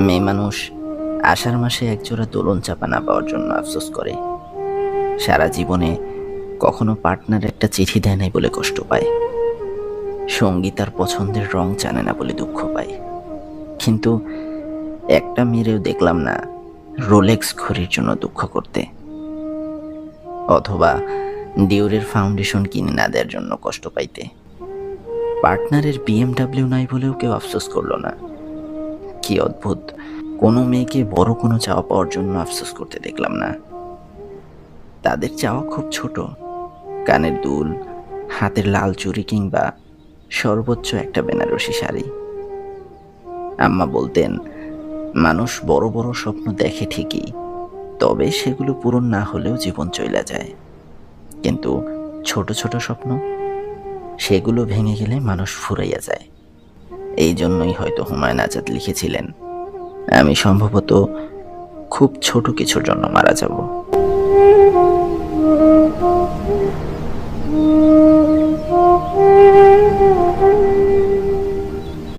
মেয়ে মানুষ আষাঢ় মাসে একজোড়া দোলন চাপা না পাওয়ার জন্য আফসোস করে। সারা জীবনে কখনো পার্টনার একটা চিঠি দেয় নাই বলে কষ্ট পায়। সঙ্গী তার পছন্দের রং জানে না বলে দুঃখ পায়। কিন্তু একটা মেয়েরেও দেখলাম না রোলেক্স ঘড়ির জন্য দুঃখ করতে, অথবা ডিওরের ফাউন্ডেশন কিনে না দেওয়ার জন্য কষ্ট পাইতে। পার্টনারের বিএমডাব্লিউ নাই বলেও কেউ আফসোস করলো না। কি অদ্ভুত, কোনো মেয়েকে বড় কোনো চাওয়া পাওয়ার জন্য আফসোস করতে দেখলাম না। তাদের চাওয়া খুব ছোট, কানের দুল, হাতের লাল চুড়ি কিংবা সর্বোচ্চ একটা বেনারসি শাড়ি। আম্মা বলতেন, মানুষ বড় বড় স্বপ্ন দেখে ঠিকই, তবে সেগুলো পূরণ না হলেও জীবন চলে যায়। কিন্তু ছোট ছোট স্বপ্ন, সেগুলো ভেঙে গেলে মানুষ ফুরাইয়া যায়। এই জন্যই হয়তো হুমায়ুন আজাদ লিখেছিলেন, আমি সম্ভবত খুব ছোট কিছুর জন্য মারা যাব।